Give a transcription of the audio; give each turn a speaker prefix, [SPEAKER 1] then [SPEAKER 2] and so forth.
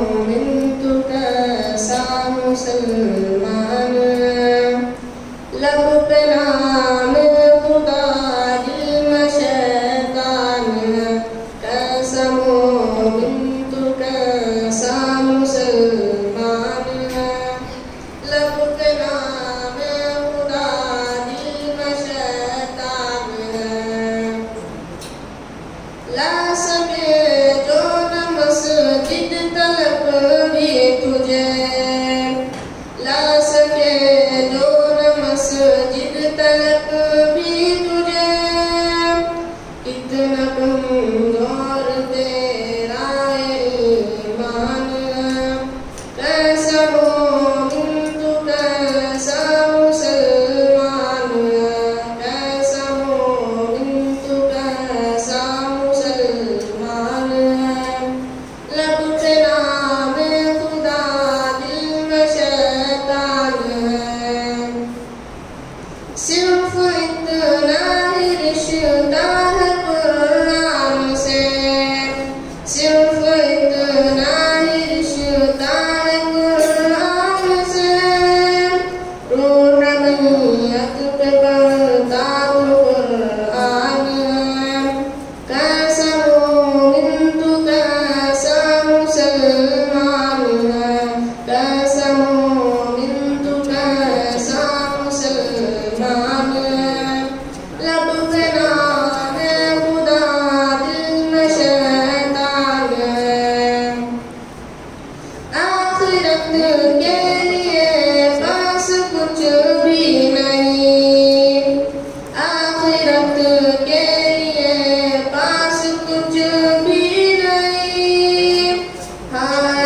[SPEAKER 1] मोमिन तू कैसा मुसलमान, लब पे नाम खुदा दिल में शैतान, कैसा मोमिन तू कैसा मुसलमान, लब पे नाम खुदा दिल में शैतान, ला सके जो न मस्जिद तलक भी तुझे, ला सके जो न मस्जिद तलक भी तुझे, इतना कमजोर तेरा ईमान, कैसा मोमिन तू कैसा मुसलमान, कैसा मोमिन तू कैसा मुसलमान, लब पे नाम खुदा दिल में शैतान, सिर्फ इतना ही रिश्ता है कुरान से, सिर्फ इतना ही रिश्ता है कुरान से, रूहानियत पे बढ़ता तू कुरान, कैसा मोमिन तू कैसा मुसलमान, कैसा मोमिन तू कैसा मुसलमान, लब पे नाम खुदा दिल में शैतान, आखिरत के लिए पास कुछ भी नहीं, आखिरत के लिए पास कुछ भी नहीं, हाय